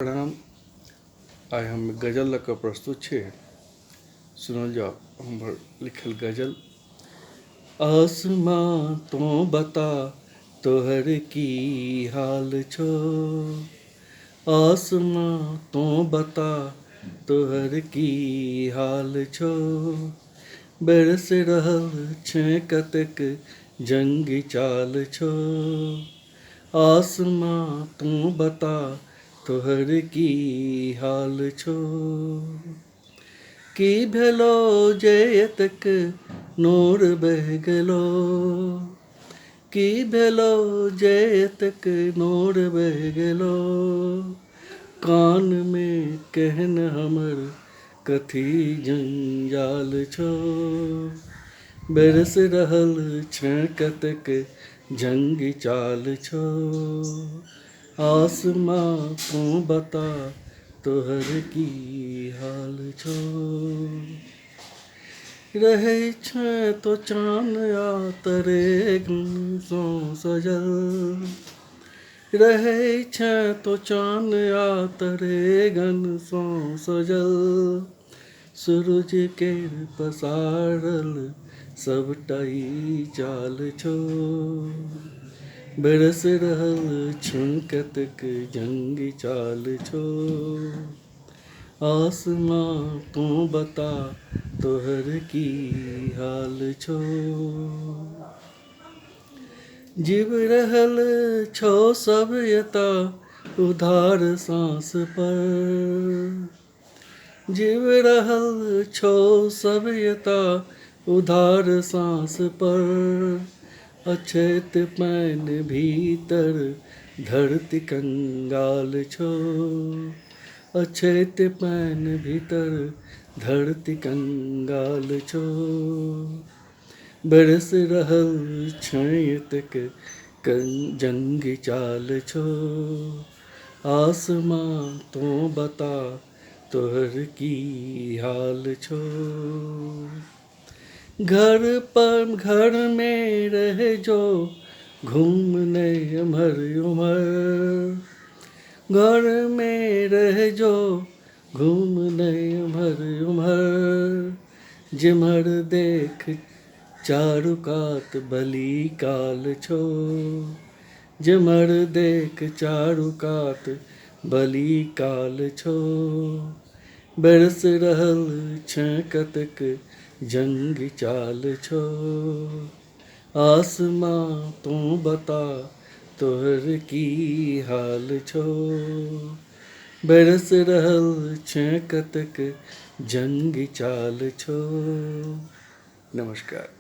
प्रणाम। आइ हम गजल लऽ कऽ प्रस्तुत छी। सुनल जाओ हमर लिखल गजल। आसमां तो बता तोहर की हाल छो, आसमां तो बता तोहर की हाल छो, बरस रहल छै कतेक जंगी चाल छो, आसमां तू बता तोहर की हाल छो। की भेलो जे एतेक नोर बहि गेलो, की भेलो जे एतेक नोर बहि गेलो, कान में केहन हमर कथी जंजाल छो, बरस रहल छै कतेक जंगी चाल छो, आसमां तू बता तोहर की हाल छो। रहै छै तो चान आ तरेगन सँ सजल, रहै छै तो चान आ तरेगन सँ सजल, सूरज केर पसारल सबटा ई चाल छो, बरस रहल छै कतेक जंगी चाल छो, आसमां तू बता तोहर की हाल छो। जीव रहल छौ सब एतऽ उधार सांस पर, जीव रहल छौ सब एतऽ उधार सांस पर, अछैत पैन भीतर धरती कंगाल छो, अछैत पैन भीतर धरती कंगाल छो, बरस रहल छै एतेक जंगी चाल छो, आसमां तू बता तोहर की हाल छो। घर में रह जो घूमने अमर उमर, घर में रह जो घूमने अमर उमर, जिमहर देख चारू कात बली काल छो, जिमहर देख चारू कात बली काल छो, बरस रहल छै कतेक जंगी चाल छो, आसमां तू बता तोहर की हाल छो, बरस रहल छै कतेक जंगी चाल छो। नमस्कार।